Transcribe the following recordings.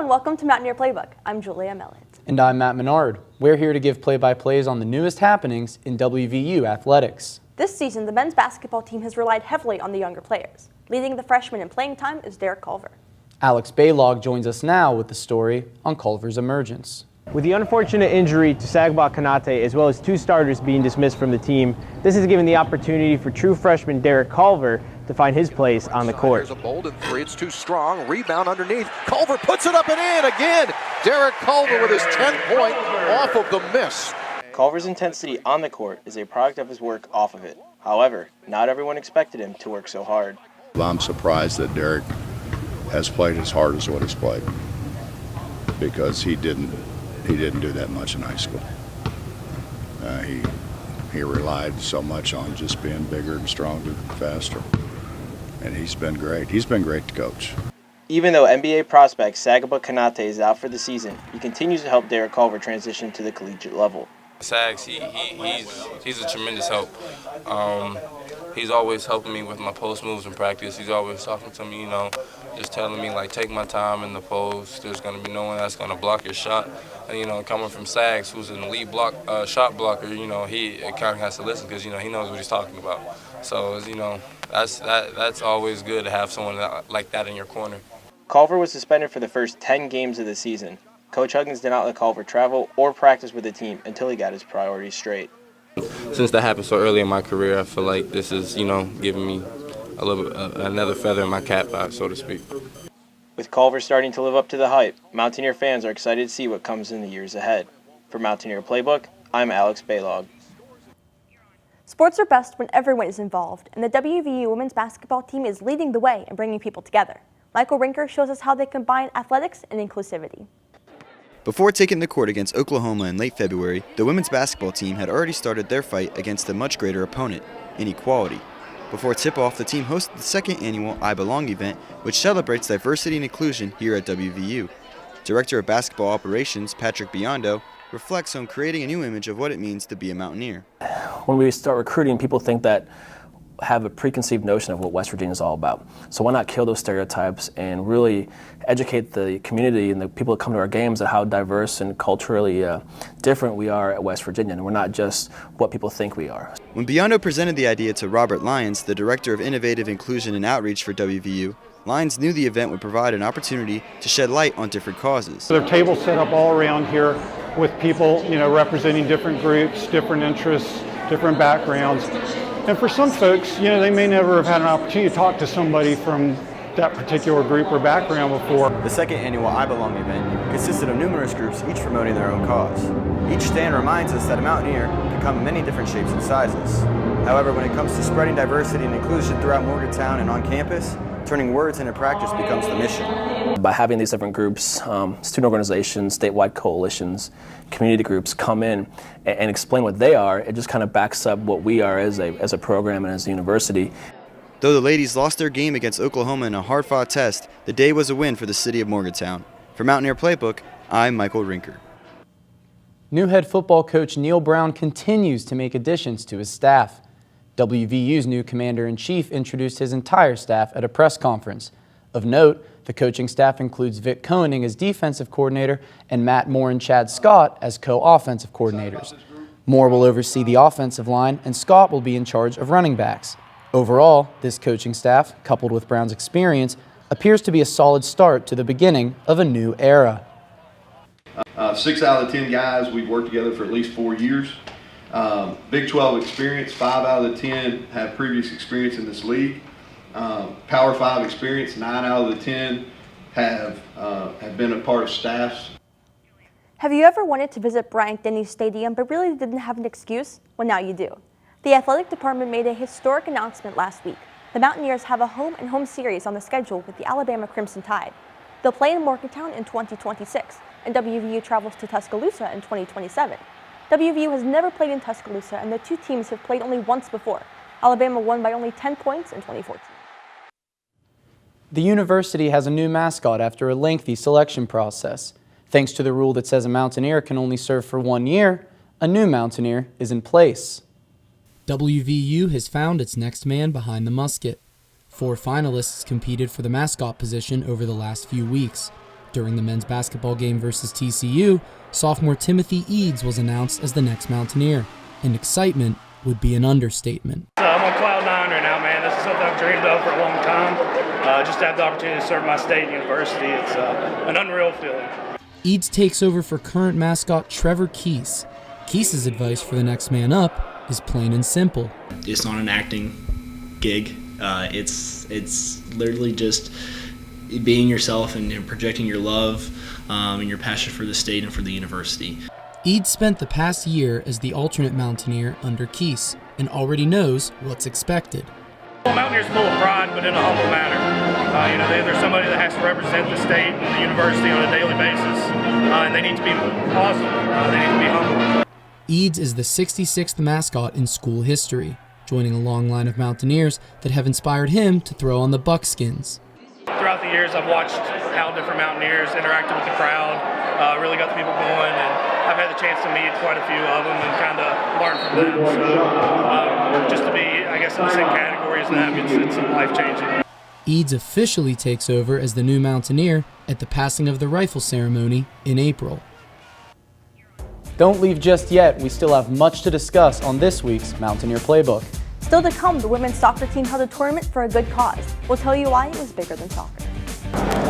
and welcome to Mountaineer Playbook. I'm Julia Mellett. And I'm Matt Menard. We're here to give play-by-plays on the newest happenings in WVU athletics. This season, the men's basketball team has relied heavily on the younger players. Leading the freshmen in playing time is Derek Culver. Alex Baylog joins us now with the story on Culver's emergence. With the unfortunate injury to Sagaba Kanate, as well as two starters being dismissed from the team, this has given the opportunity for true freshman Derek Culver to find his place on the court. There's a Bolden three, it's too strong, rebound underneath, Culver puts it up and in again. Derek Culver with his 10th point off of the miss. Culver's intensity on the court is a product of his work off of it. However, not everyone expected him to work so hard. I'm surprised that Derek has played as hard as what he's played, because he didn't do that much in high school. He relied so much on just being bigger and stronger and faster. And he's been great. He's been great to coach. Even though NBA prospect Sagaba Kanate is out for the season, he continues to help Derek Culver transition to the collegiate level. Sags, he's a tremendous help. He's always helping me with my post moves in practice. He's always talking to me, just telling me, take my time in the post. There's going to be no one that's going to block your shot. And, coming from Sags, who's an elite shot blocker, he kind of has to listen because, he knows what he's talking about. So, that's always good to have someone like that in your corner. Culver was suspended for the first 10 games of the season. Coach Huggins did not let Culver travel or practice with the team until he got his priorities straight. Since that happened so early in my career, I feel like this is, giving me a little another feather in my cap, so to speak. With Culver starting to live up to the hype, Mountaineer fans are excited to see what comes in the years ahead. For Mountaineer Playbook, I'm Alex Baylog. Sports are best when everyone is involved, and the WVU women's basketball team is leading the way in bringing people together. Michael Rinker shows us how they combine athletics and inclusivity. Before taking the court against Oklahoma in late February, the women's basketball team had already started their fight against a much greater opponent, inequality. Before tip-off, the team hosted the second annual I Belong event, which celebrates diversity and inclusion here at WVU. Director of Basketball Operations, Patrick Biondo, reflects on creating a new image of what it means to be a Mountaineer. When we start recruiting, people think that have a preconceived notion of what West Virginia is all about. So why not kill those stereotypes and really educate the community and the people that come to our games at how diverse and culturally different we are at West Virginia, and we're not just what people think we are. When Biondo presented the idea to Robert Lyons, the Director of Innovative Inclusion and Outreach for WVU, Lyons knew the event would provide an opportunity to shed light on different causes. There are tables set up all around here with people, representing different groups, different interests, different backgrounds. And for some folks, they may never have had an opportunity to talk to somebody from that particular group or background before. The second annual I Belong event consisted of numerous groups, each promoting their own cause. Each stand reminds us that a Mountaineer can come in many different shapes and sizes. However, when it comes to spreading diversity and inclusion throughout Morgantown and on campus, turning words into practice becomes the mission. By having these different groups, student organizations, statewide coalitions, community groups come in and explain what they are, it just kind of backs up what we are as a program and as a university. Though the ladies lost their game against Oklahoma in a hard-fought test, the day was a win for the city of Morgantown. For Mountaineer Playbook, I'm Michael Rinker. New head football coach Neil Brown continues to make additions to his staff. WVU's new commander-in-chief introduced his entire staff at a press conference. Of note, the coaching staff includes Vic Koenig as defensive coordinator and Matt Moore and Chad Scott as co-offensive coordinators. Moore will oversee the offensive line, and Scott will be in charge of running backs. Overall, this coaching staff, coupled with Brown's experience, appears to be a solid start to the beginning of a new era. 6 out of the 10 guys, we've worked together for at least 4 years. Big 12 experience, 5 out of the 10 have previous experience in this league. Power 5 experience, 9 out of the 10 have been a part of staffs. Have you ever wanted to visit Bryant-Denny Stadium but really didn't have an excuse? Well, now you do. The athletic department made a historic announcement last week. The Mountaineers have a home-and-home series on the schedule with the Alabama Crimson Tide. They'll play in Morgantown in 2026, and WVU travels to Tuscaloosa in 2027. WVU has never played in Tuscaloosa, and the two teams have played only once before. Alabama won by only 10 points in 2014. The university has a new mascot after a lengthy selection process. Thanks to the rule that says a Mountaineer can only serve for 1 year, a new Mountaineer is in place. WVU has found its next man behind the musket. 4 finalists competed for the mascot position over the last few weeks. During the men's basketball game versus TCU, sophomore Timothy Eads was announced as the next Mountaineer, and excitement would be an understatement. I'm on cloud nine right now, man. This is something I've dreamed of for a long time. Just to have the opportunity to serve my state and university, it's an unreal feeling. Eads takes over for current mascot Trevor Keese. Keese's advice for the next man up is plain and simple. It's not an acting gig. It's literally just being yourself and projecting your love and your passion for the state and for the university. Eads spent the past year as the alternate Mountaineer under Keese and already knows what's expected. Well, Mountaineer's full of pride, but in a humble manner. They're somebody that has to represent the state and the university on a daily basis, and they need to be positive. They need to be humble. Eads is the 66th mascot in school history, joining a long line of Mountaineers that have inspired him to throw on the buckskins. Throughout the years, I've watched how different Mountaineers interacted with the crowd, really got the people going, and I've had the chance to meet quite a few of them and kind of learn from them. So just to be, I guess, in the same category as them, it's life-changing. Eads officially takes over as the new Mountaineer at the passing of the rifle ceremony in April. Don't leave just yet. We still have much to discuss on this week's Mountaineer Playbook. Still to come, the women's soccer team held a tournament for a good cause. We'll tell you why it was bigger than soccer.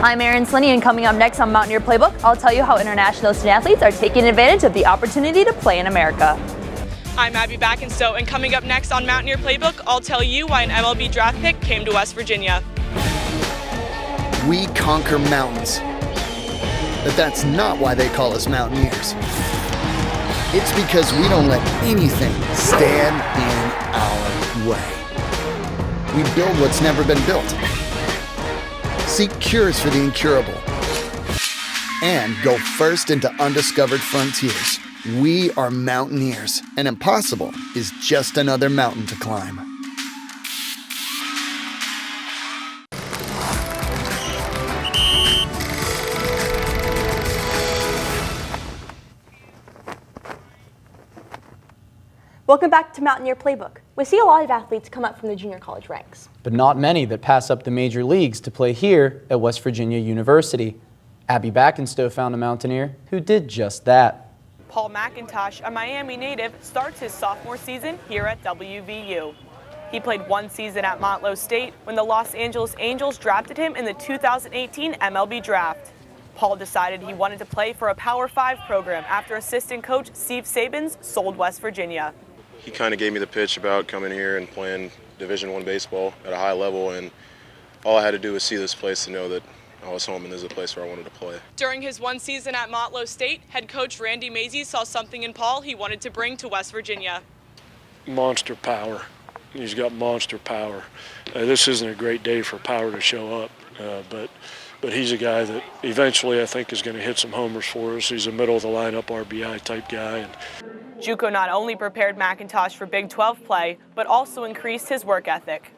I'm Erin Slinney, and coming up next on Mountaineer Playbook, I'll tell you how international student athletes are taking advantage of the opportunity to play in America. I'm Abby Backenstow, and coming up next on Mountaineer Playbook, I'll tell you why an MLB draft pick came to West Virginia. We conquer mountains, but that's not why they call us Mountaineers. It's because we don't let anything stand in our way. We build what's never been built, seek cures for the incurable, and go first into undiscovered frontiers. We are Mountaineers, and impossible is just another mountain to climb. Welcome back to Mountaineer Playbook. We see a lot of athletes come up from the junior college ranks, but not many that pass up the major leagues to play here at West Virginia University. Abby Backenstow found a Mountaineer who did just that. Paul McIntosh, a Miami native, starts his sophomore season here at WVU. He played one season at Montclair State when the Los Angeles Angels drafted him in the 2018 MLB draft. Paul decided he wanted to play for a Power 5 program after assistant coach Steve Sabins sold West Virginia. He kind of gave me the pitch about coming here and playing Division I baseball at a high level, and all I had to do was see this place to know that I was home and this is a place where I wanted to play. During his one season at Montclair State, head coach Randy Mazie saw something in Paul he wanted to bring to West Virginia. Monster power. He's got monster power. This isn't a great day for power to show up, but he's a guy that eventually I think is going to hit some homers for us. He's a middle-of-the-lineup RBI type guy. JUCO not only prepared McIntosh for Big 12 play, but also increased his work ethic.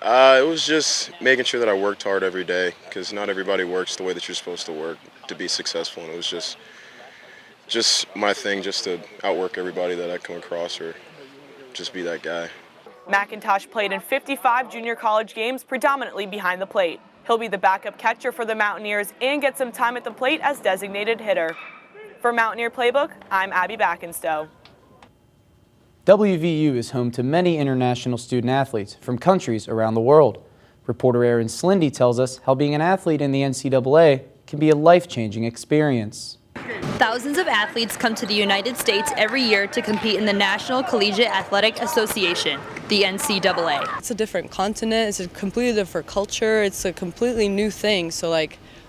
It was just making sure that I worked hard every day, because not everybody works the way that you're supposed to work to be successful, and it was just my thing, just to outwork everybody that I come across or just be that guy. McIntosh played in 55 junior college games, predominantly behind the plate. He'll be the backup catcher for the Mountaineers and get some time at the plate as designated hitter. For Mountaineer Playbook, I'm Abby Backenstow. WVU is home to many international student athletes from countries around the world. Reporter Erin Slinney tells us how being an athlete in the NCAA can be a life-changing experience. Thousands of athletes come to the United States every year to compete in the National Collegiate Athletic Association, the NCAA. It's a different continent, it's a completely different culture, it's a completely new thing, so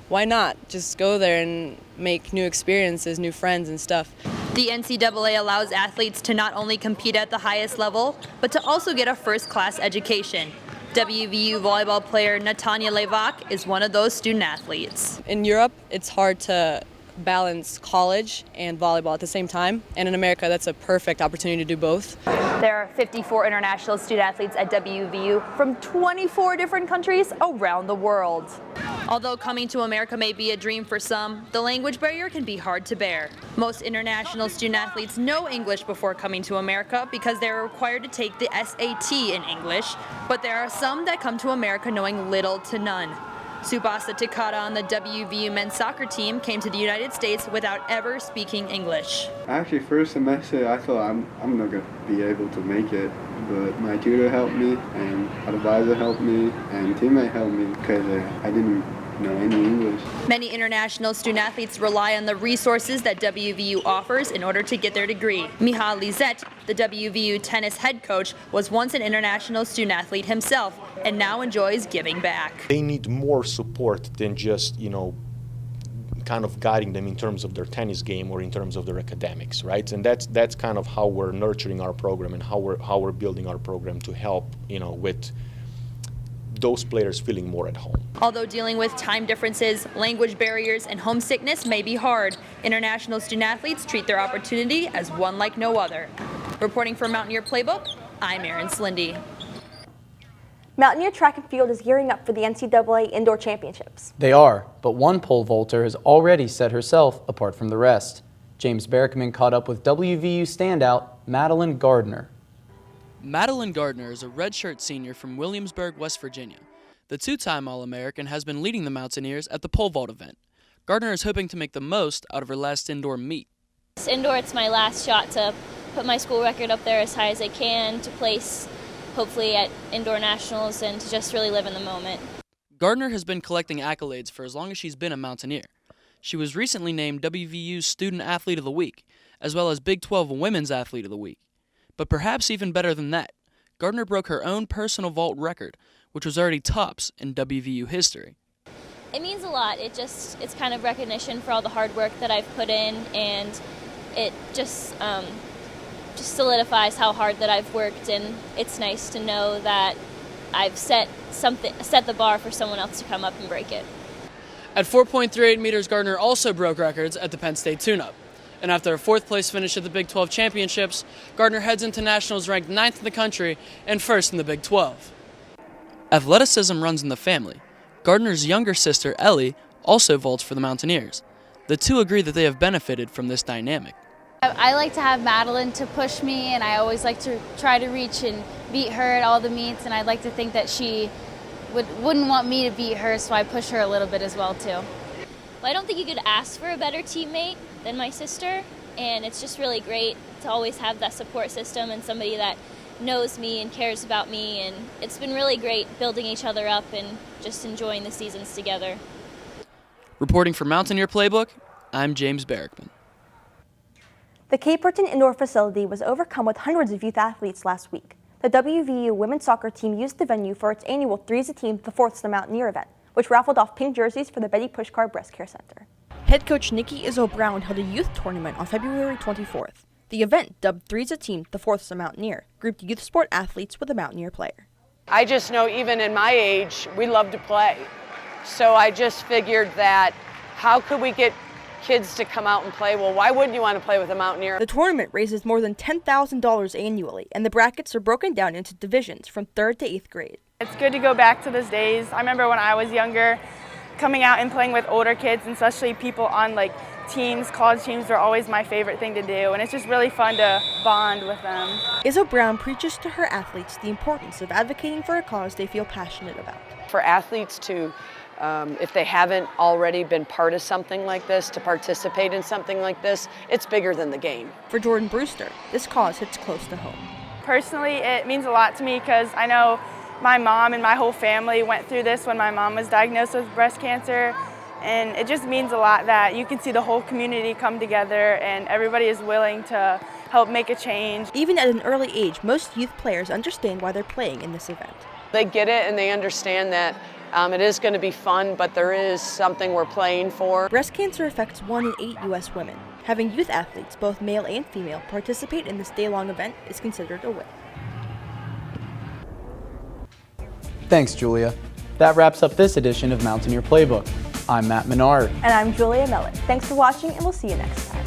why not just go there and make new experiences, new friends and stuff. The NCAA allows athletes to not only compete at the highest level, but to also get a first-class education. WVU volleyball player Natanya Levak is one of those student athletes. In Europe, it's hard to balance college and volleyball at the same time, and in America, that's a perfect opportunity to do both. There are 54 international student athletes at WVU from 24 different countries around the world. Although coming to America may be a dream for some, the language barrier can be hard to bear. Most international student athletes know English before coming to America because they're required to take the SAT in English, but there are some that come to America knowing little to none. Subasa Takata on the WVU men's soccer team came to the United States without ever speaking English. Actually, first semester I thought I'm not going to be able to make it, but my tutor helped me, and advisor helped me, and teammate helped me because I didn't know any English. Many international student athletes rely on the resources that WVU offers in order to get their degree. Miha Lizette, the WVU tennis head coach, was once an international student athlete himself and now enjoys giving back. They need more support than just, kind of guiding them in terms of their tennis game or in terms of their academics, right? And that's kind of how we're nurturing our program and how we're building our program to help, with those players feeling more at home. Although dealing with time differences, language barriers, and homesickness may be hard, international student athletes treat their opportunity as one like no other. Reporting for Mountaineer Playbook, I'm Erin Slindy. Mountaineer track and field is gearing up for the NCAA Indoor Championships. They are, but one pole vaulter has already set herself apart from the rest. James Berkman caught up with WVU standout Madeline Gardner. Madeline Gardner is a redshirt senior from Williamsburg, West Virginia. The two-time All-American has been leading the Mountaineers at the pole vault event. Gardner is hoping to make the most out of her last indoor meet. This indoor, it's my last shot to put my school record up there as high as I can, to place hopefully at indoor nationals, and to just really live in the moment. Gardner has been collecting accolades for as long as she's been a Mountaineer. She was recently named WVU's Student Athlete of the Week, as well as Big 12 Women's Athlete of the Week. But perhaps even better than that, Gardner broke her own personal vault record, which was already tops in WVU history. It means a lot. It's kind of recognition for all the hard work that I've put in, and it just solidifies how hard that I've worked, and it's nice to know that I've set the bar for someone else to come up and break it. At 4.38 meters, Gardner also broke records at the Penn State Tune-Up. And after a fourth place finish at the Big 12 Championships, Gardner heads into nationals ranked 9th in the country and 1st in the Big 12. Athleticism runs in the family. Gardner's younger sister, Ellie, also vaults for the Mountaineers. The two agree that they have benefited from this dynamic. I like to have Madeline to push me, and I always like to try to reach and beat her at all the meets, and I'd like to think that she wouldn't want me to beat her, so I push her a little bit as well too. Well, I don't think you could ask for a better teammate than my sister, and it's just really great to always have that support system and somebody that knows me and cares about me, and it's been really great building each other up and just enjoying the seasons together. Reporting for Mountaineer Playbook, I'm James Berkman. The Caperton Indoor Facility was overcome with hundreds of youth athletes last week. The WVU women's soccer team used the venue for its annual Three's a Team, the Fourth's the Mountaineer event, which raffled off pink jerseys for the Betty Pushkar Breast Care Center. Head coach Nikki Izzo Brown held a youth tournament on February 24th. The event, dubbed Three's a Team, the Fourth's the Mountaineer, grouped youth sport athletes with a Mountaineer player. I just know even in my age, we love to play. So I just figured that how could we get kids to come out and play? Well, why wouldn't you want to play with a Mountaineer? The tournament raises more than $10,000 annually, and the brackets are broken down into divisions from 3rd to 8th grade. It's good to go back to those days. I remember when I was younger, coming out and playing with older kids, and especially people on teams, college teams, were always my favorite thing to do, and it's just really fun to bond with them. Izzo Brown preaches to her athletes the importance of advocating for a cause they feel passionate about. For athletes to, if they haven't already been part of something like this, to participate in something like this, it's bigger than the game. For Jordan Brewster, this cause hits close to home. Personally, it means a lot to me because I know my mom and my whole family went through this when my mom was diagnosed with breast cancer, and it just means a lot that you can see the whole community come together and everybody is willing to help make a change. Even at an early age, most youth players understand why they're playing in this event. They get it and they understand that it is going to be fun, but there is something we're playing for. Breast cancer affects 1 in 8 U.S. women. Having youth athletes, both male and female, participate in this day-long event is considered a win. Thanks, Julia. That wraps up this edition of Mountaineer Playbook. I'm Matt Menard. And I'm Julia Mellon. Thanks for watching, and we'll see you next time.